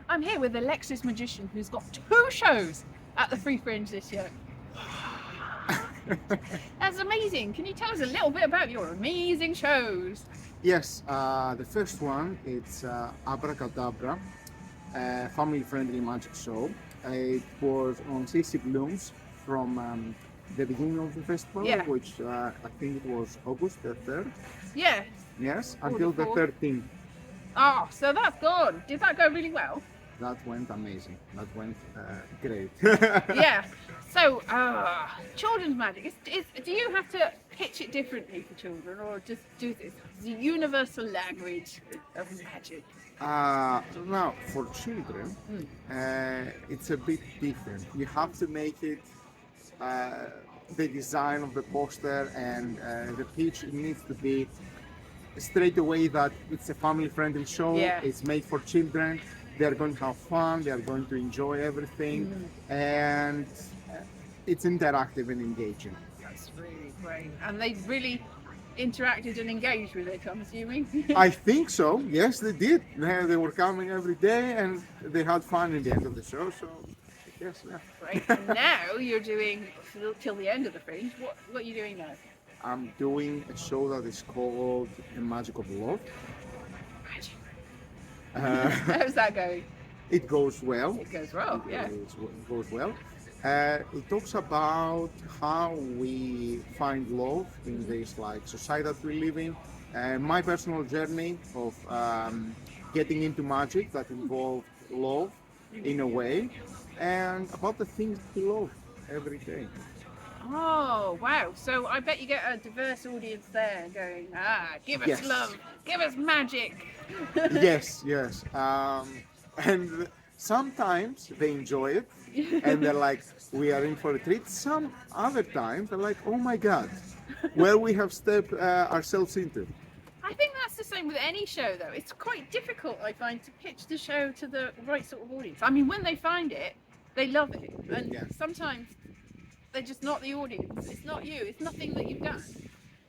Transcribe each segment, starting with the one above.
I'm here with Alexis Magician, who's got 2 shows at the Free Fringe this year. That's amazing. Can you tell us a little bit about your amazing shows? Yes, the first one, it's Abracadabra, a family-friendly magic show. It was on CC Blooms from the beginning of the festival, Yeah. which I think it was August the 3rd. Yeah. Yes, Or until the the 4th. 13th. Oh, so that's gone. Did that go really well? That went amazing. That went great. Yeah. So, children's magic. Do you have to pitch it differently for children, or just do this? The universal language of magic. Now, for children, it's a bit different. You have to make it the design of the poster and the pitch. It needs to be straight away that it's a family-friendly show. Yeah. It's made for children. They're going to have fun. They're going to enjoy everything, and it's interactive and engaging. That's really great. And they really interacted and engaged with it, I'm assuming. I think so. Yes, they did. They were coming every day, and they had fun in the end of the show. So, yes, yeah. Great. And now you're doing till the end of the Fringe. What are you doing now? I'm doing a show that is called The Magic of Love. Magic. Uh, How's that going? it goes well. It goes well. Yeah. It goes well. It talks about how we find love in this society that we live in. My personal journey of getting into magic that involved love in a way, and about the things we love every day. Oh, wow. So I bet you get a diverse audience there going, give us Yes. love, give us magic. Yes, yes. And sometimes they enjoy it and they're like, we are in for a treat. Some other times they're like, oh my God, where we have stepped ourselves into. I think that's the same with any show, though. It's quite difficult, I find, to pitch the show to the right sort of audience. I mean, when they find it, they love it. And Yeah. sometimes they're just not the audience. It's not you. It's nothing that you've done.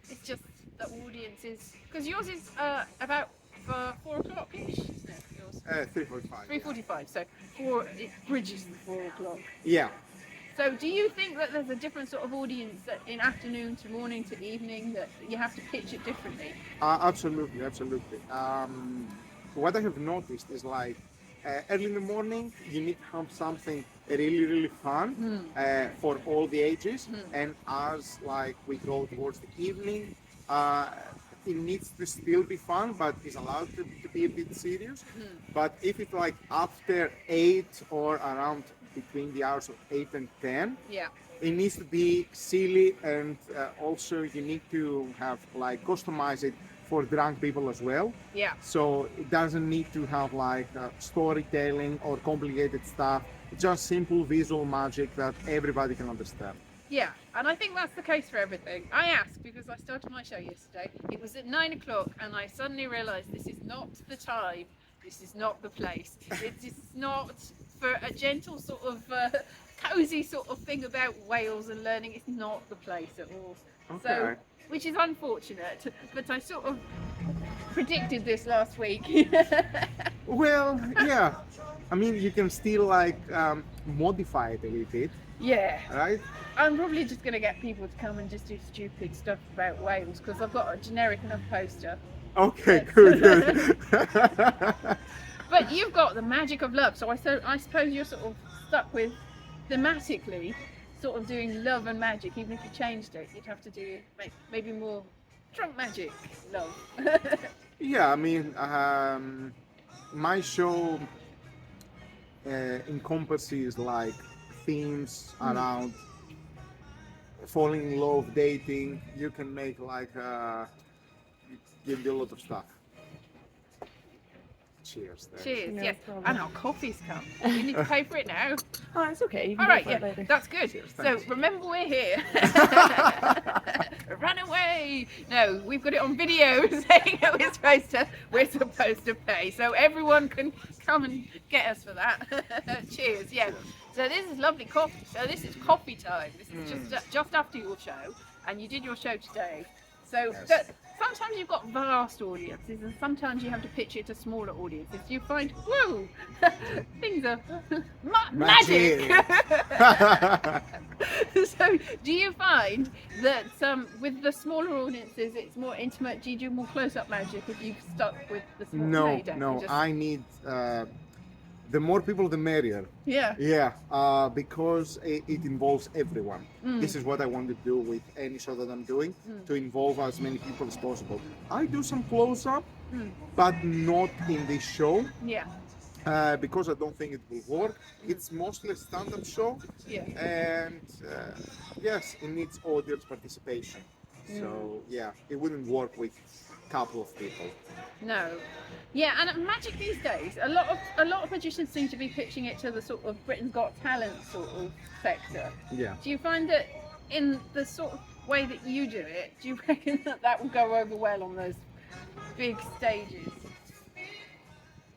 It's just the audience is... Because yours is about 4 o'clock-ish, isn't it? Yours? 3:45. 3:45, so it bridges the 4 o'clock. Yeah. So do you think that there's a different sort of audience that in afternoon to morning to evening that you have to pitch it differently? Absolutely, absolutely. What I have noticed is early in the morning, you need to have something really, really fun for all the ages. And as we go towards the evening, it needs to still be fun, but it's allowed to be a bit serious. But if it's after 8 or around between the hours of 8 and 10, Yeah. it needs to be silly, and also you need to have customize it for drunk people as well. Yeah. So it doesn't need to have storytelling or complicated stuff. Just simple visual magic that everybody can understand. Yeah, and I think that's the case for everything. I asked because I started my show yesterday. It was at 9 o'clock and I suddenly realised this is not the time, this is not the place. It is not for a gentle sort of cosy sort of thing about Wales and learning. It's not the place at all. So, Okay. which is unfortunate, but I sort of predicted this last week. Well, yeah. I mean, you can still modify it a little bit, Yeah. right? I'm probably just going to get people to come and just do stupid stuff about Wales because I've got a generic enough poster. Okay, good. But you've got the magic of love, so I suppose you're sort of stuck with thematically sort of doing love and magic. Even if you changed it, you'd have to do maybe more drunk magic love. Yeah, I mean, my show encompasses themes around falling in love, dating. You can make you can do a lot of stuff. Cheers. There. Cheers, No yes. problem. And our coffee's come. You need to pay for it now. Oh, it's okay. You can All go right, for it yeah, later. that's good. So thanks. remember we're here. Run away! No, we've got it on video saying that we're supposed to pay, so everyone can come and get us for that. Cheers, yeah. So this is lovely coffee. So this is coffee time. This is just after your show, and you did your show today. So Yes. sometimes you've got vast audiences, and sometimes you have to pitch it to smaller audiences. You find, whoa, things are magic. So, do you find that with the smaller audiences, it's more intimate? Do you do more close-up magic if you've stuck with the small? No, you don't. no. You just- I need the more people, the merrier. Yeah. Yeah, because it involves everyone. Mm. This is what I want to do with any show that I'm doing, to involve as many people as possible. I do some close-up, but not in this show. Yeah. Because I don't think it will work. It's mostly a stand-up show, Yeah. and yes, it needs audience participation. So yeah, it wouldn't work with a couple of people. No. Yeah, and at magic these days, a lot of magicians seem to be pitching it to the sort of Britain's Got Talent sort of sector. Yeah. Do you find that in the sort of way that you do it, do you reckon that will go over well on those big stages?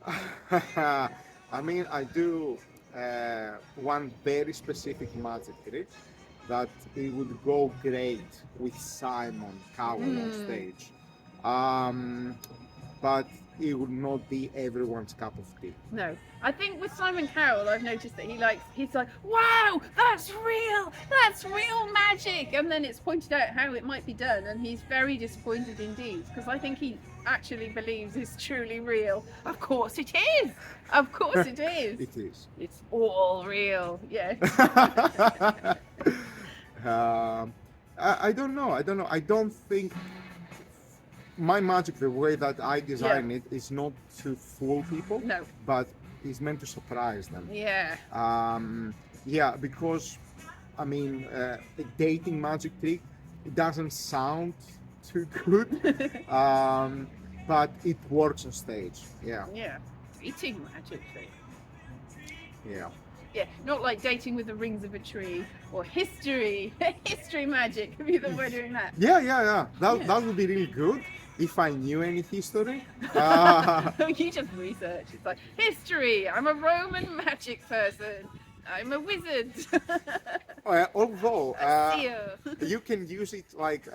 I mean, I do one very specific magic trick that it would go great with Simon Cowell on stage. But it would not be everyone's cup of tea. No. I think with Simon Cowell, I've noticed that he's like, wow, that's real magic. And then it's pointed out how it might be done, and he's very disappointed indeed, because I think he actually believes it's truly real. Of course it is. Of course it is. It is. It's all real. Yeah. I don't know. I don't think my magic, the way that I design it, is not to fool people, No. but is meant to surprise them. Yeah. Yeah, because I mean, a dating magic trick, it doesn't sound too good, but it works on stage. Yeah, Yeah. Eating magic thing. yeah. Yeah, not like dating with the rings of a tree or history magic. Have you thought about doing that? Yeah. That would be really good if I knew any history. You just research. It's like history. I'm a Roman magic person. I'm a wizard. Although Seer. you can use it like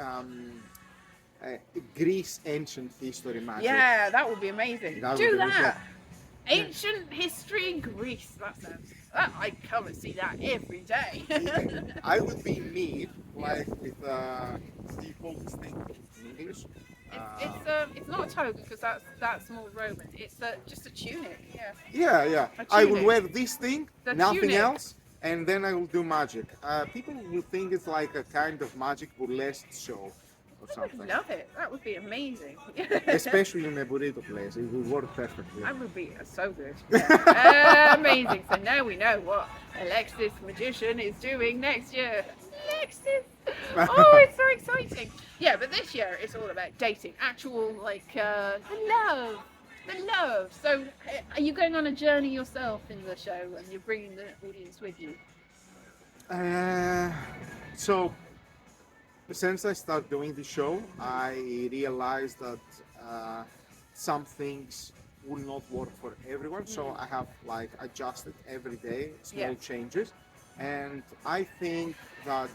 Greece ancient history magic. Yeah, that would be amazing. That would Do be that. really- Ancient history Greece. That sounds. I come and see that every day. I would be me, like with default thing in English. It's not a toga because that's more Roman. It's just a tunic. Yeah. Yeah. A I will tunic. wear this thing, The nothing tunic. else, and then I will do magic. People will think it's like a kind of magic burlesque show or I would something. love it. That would be amazing. Especially in a burrito place, it will work perfectly. That would be so good. Yeah. Amazing. So now we know what Alexis Magician is doing next year. Alexis! Oh, it's so exciting. Yeah, but this year it's all about dating. Actual, like, the love. The love. So, are you going on a journey yourself in the show and you're bringing the audience with you? So, since I started doing the show, I realized that some things will not work for everyone. So I have like adjusted every day, small changes, and I think that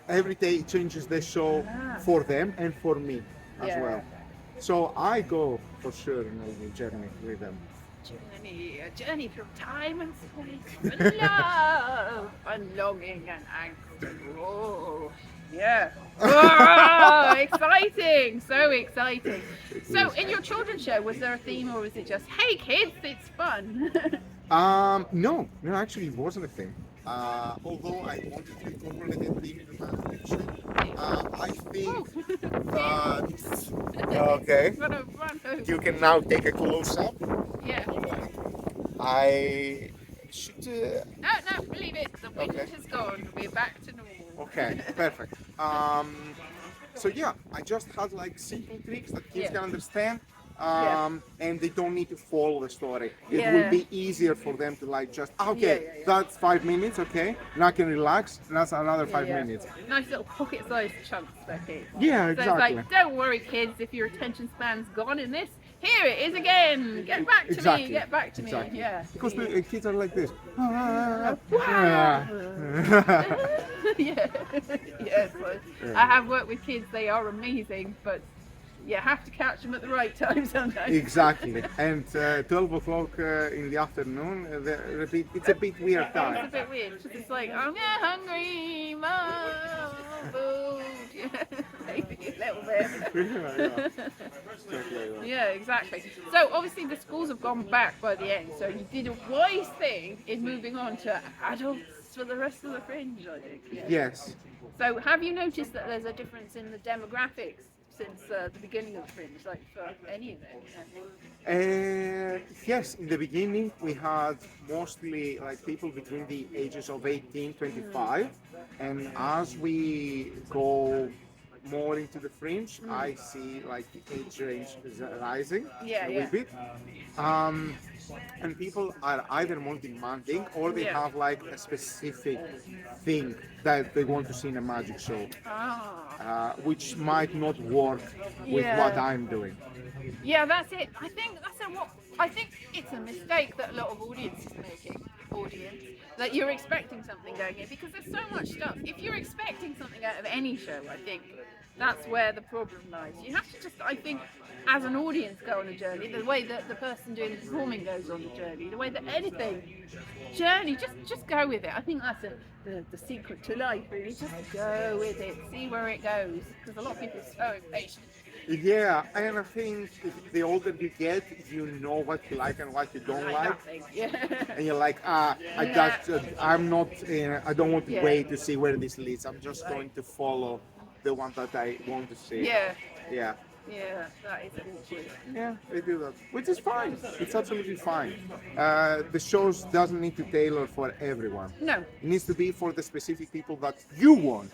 every day changes the show for them and for me as well. So I go for sure on a journey with them. A journey through time and space, and love, and longing and angst. Oh, yeah. Oh, exciting! So exciting. So, in your children's show, was there a theme, or was it just, "Hey kids, it's fun"? No, actually it wasn't a thing. Although I wanted to incorporate a theme in my fiction, I think that okay. Run over. You can now take a close up. Yeah. I should. No, believe it. The wind Okay. has gone. We're back to normal. Okay, perfect. So yeah, I just had like simple tricks that kids can understand, and they don't need to follow the story. It will be easier for them to like just that's 5 minutes. Okay, now I can relax. That's another 5 minutes. Nice little pocket-sized chunks for kids. Yeah, So it's exactly. like, don't worry, kids, if your attention span's gone in this, Here it is again. Get back to Exactly. me. Get back to Exactly. me. Yeah. Because the kids are like this. Yeah. Yes. I have worked with kids. They are amazing, but you have to catch them at the right time sometimes. Exactly. And 12 o'clock in the afternoon, it's a bit weird It's a time. bit weird. It's like, I'm hungry, mom, food. Yeah, maybe a little bit. Yeah, exactly. So obviously the schools have gone back by the end. So you did a wise thing in moving on to adults for the rest of the Fringe, I think. Yeah. Yes. So have you noticed that there's a difference in the demographics since the beginning of the Fringe, like for any of it? Yes, in the beginning we had mostly like people between the ages of 18, 25, and as we go more into the Fringe, I see like the age range is rising Yeah, a yeah. little bit. And people are either more demanding or they Yeah. have like a specific thing that they want to see in a magic show, Ah. which might not work with Yeah. what I'm doing. Yeah, that's it. I think I think it's a mistake that a lot of audiences making. That you're expecting something going in because there's so much stuff. If you're expecting something out of any show, I think that's where the problem lies. You have to just, I think, as an audience, go on a journey. The way that the person doing the performing goes on the journey, the way that anything journey, just go with it. I think that's the secret to life, really. Just go with it, see where it goes. Because a lot of people are so impatient. Yeah, and I think the older you get, you know what you like and what you don't like, Nothing. Yeah. and you're like, I'm not, I don't want to Yeah. wait to see where this leads. I'm just going to follow the one that I want to see. Yeah. Yeah, Yeah, that is awkward. yeah, they do that, which is fine. It's absolutely fine. The shows doesn't need to tailor for everyone. No. It needs to be for the specific people that you want.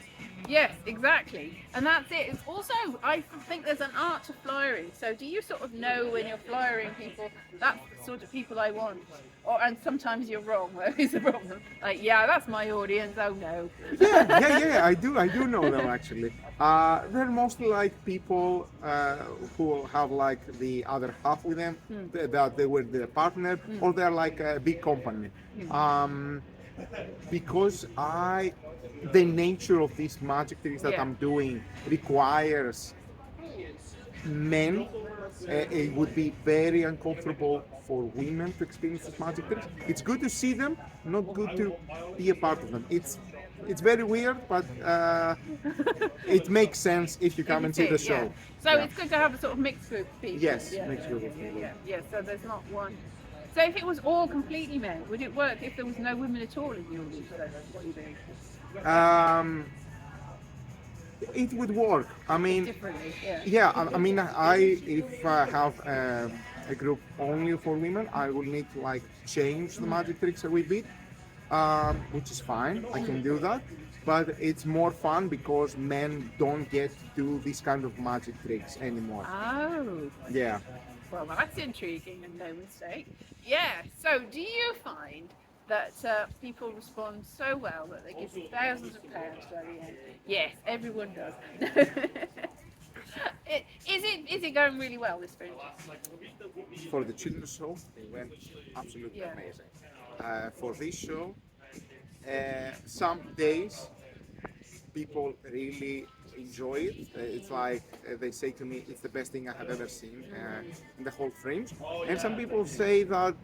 Yes, exactly. And that's it. It's also, I think there's an art to flyering. So do you sort of know when you're flyering people, that's the sort of people I want? And sometimes you're wrong, where is the problem? Like, yeah, that's my audience, oh no. Yeah, I do know them actually. They're mostly like people who have like the other half with them, that they were their partner, or they're like a big company. Because the nature of these magic tricks that Yeah. I'm doing requires men. It would be very uncomfortable for women to experience these magic tricks. It's good to see them, not good to be a part of them. It's very weird, but it makes sense if you come and see the show. Yeah. So it's good to have a sort of mixed group of people. Yes, yeah. mixed group of people. Yeah, so there's not one. So if it was all completely men, would it work if there was no women at all in the audience? So what are you doing? It would work. I mean, Differently, yeah. yeah. I mean, if I have a group only for women, I will need to like change the magic tricks a wee bit, which is fine. I can do that. But it's more fun because men don't get to do these kind of magic tricks anymore. Oh, Yeah. well, that's intriguing and no mistake. Yeah, so do you find that people respond so well that they give you thousands of pounds by the end? Yes, everyone does. Is it going really well, this Fringe? For the children's show, it went absolutely Yeah. amazing. For this show, some days people really enjoy it. It's like they say to me, it's the best thing I have ever seen in the whole Fringe. And some people say that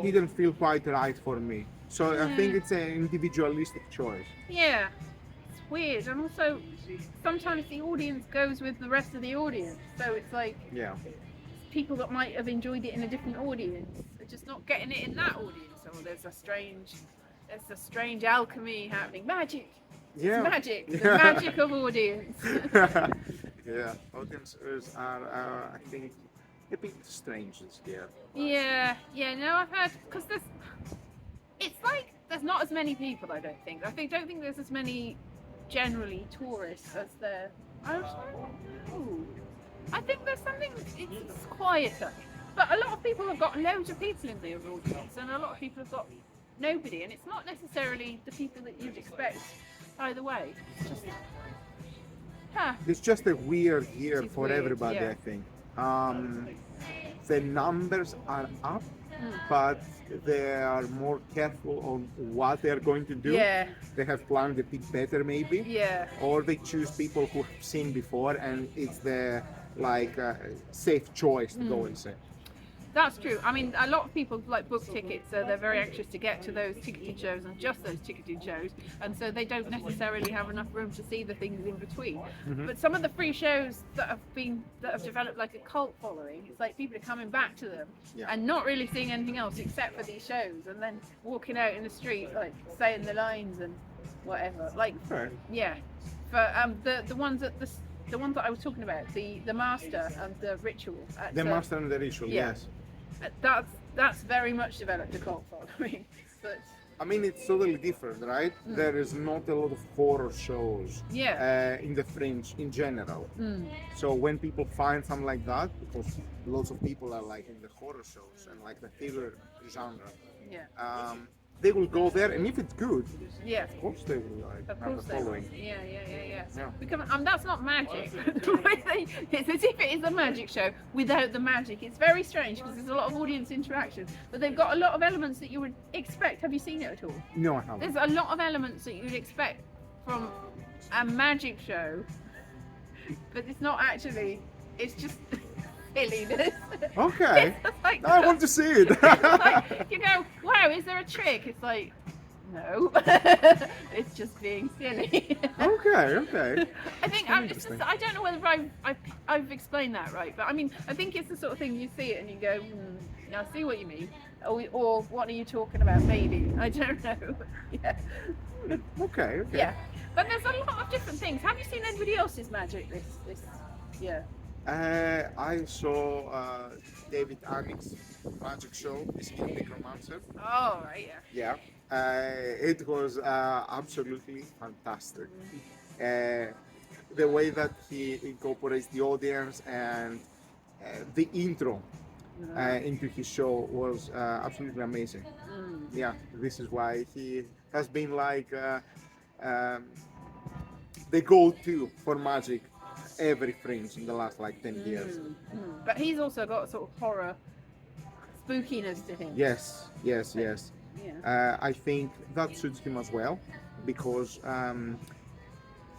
didn't feel quite right for me. So I think it's an individualistic choice. Yeah, it's weird. And also, sometimes the audience goes with the rest of the audience. So it's like Yeah. people that might have enjoyed it in a different audience are just not getting it in that audience. So there's a strange alchemy happening. Magic. Yeah. It's magic. The magic of audience. Yeah. Audiences are, I think, a bit strange and scared. Yeah, no, I've heard because it's like there's not as many people. I don't think there's as many generally tourists as there. I think there's something. It's quieter, but a lot of people have got loads of people in their audience, and a lot of people have got nobody, and it's not necessarily the people that you'd expect either way. It's just Huh. It's just a weird year It is for weird, everybody, yeah. I think. The numbers are up, but they are more careful on what they are going to do. Yeah. They have planned a bit better, maybe. Yeah. Or they choose people who have seen before, and it's the safe choice to go and see. That's true. I mean, a lot of people like book tickets, so they're very anxious to get to those ticketed shows and just those ticketed shows, and so they don't necessarily have enough room to see the things in between. But some of the free shows that have developed like a cult following, it's like people are coming back to them and not really seeing anything else except for these shows, and then walking out in the street like saying the lines and whatever. Like, yeah, for the ones at the ones that I was talking about, the Master and the Ritual. The Master and the Ritual, yes. That's very much developed a cult following. But I mean, it's totally different, right? There is not a lot of horror shows in the Fringe in general. So when people find something like that, because lots of people are like in the horror shows and like the thriller genre, they will go there, and if it's good, of course they will like have a following. Yeah. Because that's not magic. It's as if it is a magic show without the magic. It's very strange because there's a lot of audience interaction, but they've got a lot of elements that you would expect. Have you seen it at all? No, I haven't. There's a lot of elements that you'd expect from a magic show, but it's not actually. It's just silliness. Okay. Like, I want to see it. like, you go, wow, is there a trick? It's like, no. It's just being silly. Okay. I think I don't know whether I've explained that right, but I mean, I think it's the sort of thing you see it and you go, I see what you mean, or what are you talking about? Maybe I don't know. Okay. Yeah, but there's a lot of different things. Have you seen anybody else's magic this year? I saw David Annick's magic show, The Skill Necromancer. Oh, right, Yeah. It was absolutely fantastic. The way that he incorporates the audience and the intro into his show was absolutely amazing. Yeah, this is why he has been like the go-to for magic every Fringe in the last like 10 years. But he's also got a sort of horror spookiness to him. Yes. I think that suits him as well because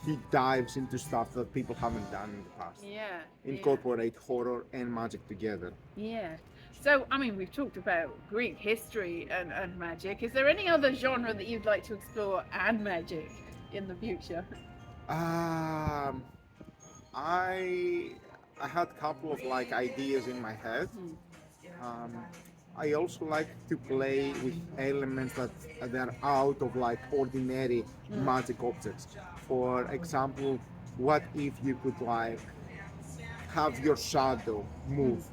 he dives into stuff that people haven't done in the past. Incorporate horror and magic together. So, I mean, we've talked about Greek history and magic. Is there any other genre that you'd like to explore and magic in the future? I had a couple of like ideas in my head. I also like to play with elements that are out of like ordinary magic objects. For example, what if you could like have your shadow move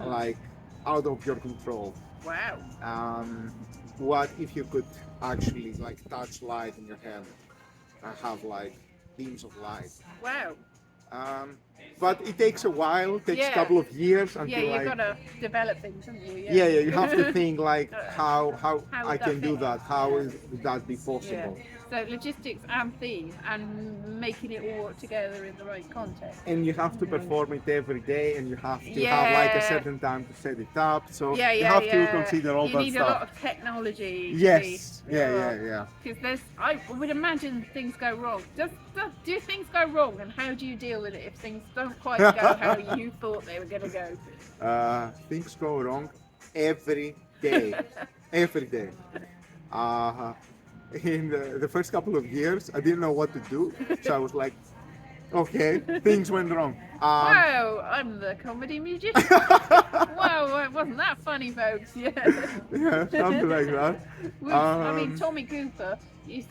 like out of your control? Wow. What if you could actually like touch light in your hand and have like beams of light? Wow. But it takes a while, it takes a couple of years until you've got to develop things, haven't you? You have to think like how I can do that, how would that be possible? So logistics and theme and making it all work together in the right context. And you have to perform it every day, and you have to have like a certain time to set it up. So you have to consider all that stuff. You need a lot of technology. Yes. Yeah. Because I would imagine things go wrong. Do things go wrong, and how do you deal with it if things don't quite go how you thought they were going to go? Things go wrong every day. Every day. In the first couple of years, I didn't know what to do, so I was like, okay, things went wrong. Wow, I'm the comedy magician. Wow, it wasn't that funny, folks. Yeah, something like that. I mean, Tommy Cooper, you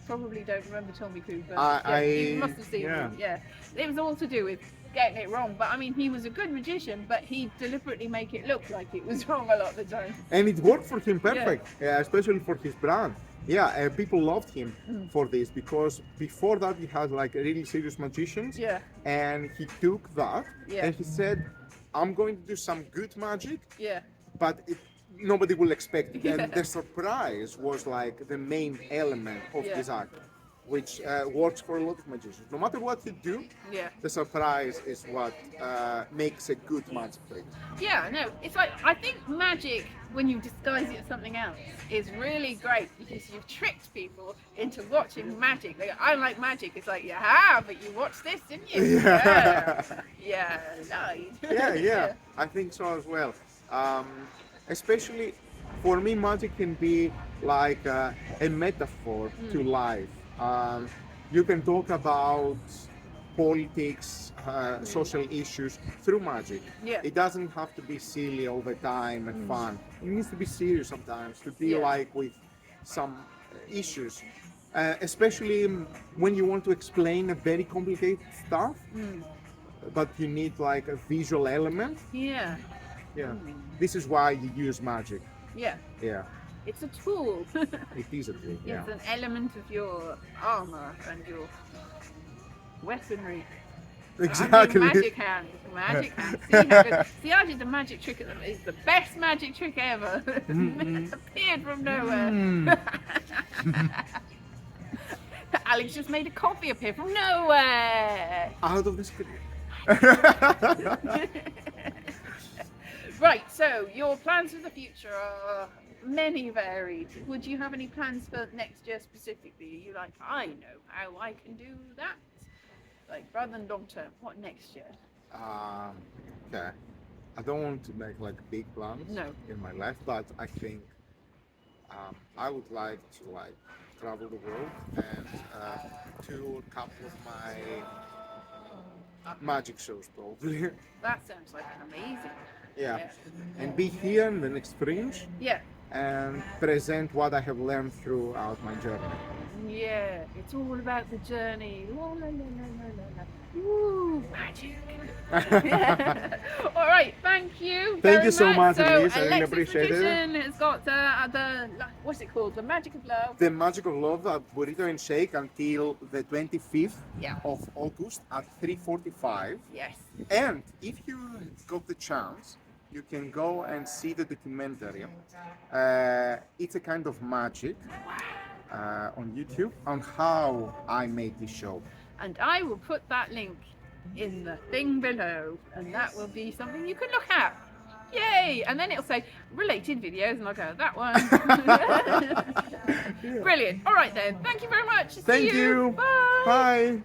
probably don't remember Tommy Cooper. You must have seen him. Yeah, it was all to do with getting it wrong, but I mean, he was a good magician, but he deliberately make it look like it was wrong a lot of the time. And it worked for him perfect, especially for his brand. People loved him for this because before that he had like really serious magicians, and he took that and he said, I'm going to do some good magic, but nobody will expect it. And the surprise was like the main element of this act. which works for a lot of magicians. No matter what you do, Yeah. the surprise is what makes a good magic trick. Yeah, no, it's like, I think magic, when you disguise it as something else, is really great because you've tricked people into watching magic. Like, I like magic. It's like, yeah, but you watched this, didn't you? Yeah. Yeah, nice. Yeah, I think so as well. Especially for me, magic can be like a metaphor to life. You can talk about politics, social issues through magic. Yeah. It doesn't have to be silly all the time and fun. It needs to be serious sometimes to deal Yeah. like with some issues. Especially when you want to explain a very complicated stuff, but you need like a visual element. Yeah. Yeah, this is why you use magic. Yeah. Yeah, It's a tool. it is a tool. Yeah. It's an element of your armor and your weaponry. Exactly. Magic hand. Magic hand. See, how good. See, I did the magic trick at them. It's the best magic trick ever. Appeared from nowhere. Alex just made a coffee appear from nowhere. Out of the screen. Right, so your plans for the future are many varied. Would you have any plans for next year specifically? Are you like, I know how I can do that? Like, rather than long term, what next year? Okay. I don't want to make like big plans No. in my life, but I think I would like to like travel the world and tour a couple of my magic shows probably. That sounds like an amazing. Yeah. And be here in the next Fringe Yeah. and present what I have learned throughout my journey. Yeah. It's all about the journey. La, la, la, la, la, la. Ooh, magic. All right, thank you. Thank very you so much, So, Elise. I really Alexis appreciate it. Magician has got the what's it called? The Magic of Love. The Magic of Love Burrito and Shake until the 25th Yeah. of August at 3:45. Yes. And if you got the chance, you can go and see the documentary. It's a kind of magic on YouTube on how I made this show. And I will put that link in the thing below, and that will be something you can look at. Yay! And then it'll say related videos, and I'll go, that one. Brilliant. All right then. Thank you very much. See Thank you. Bye. Bye.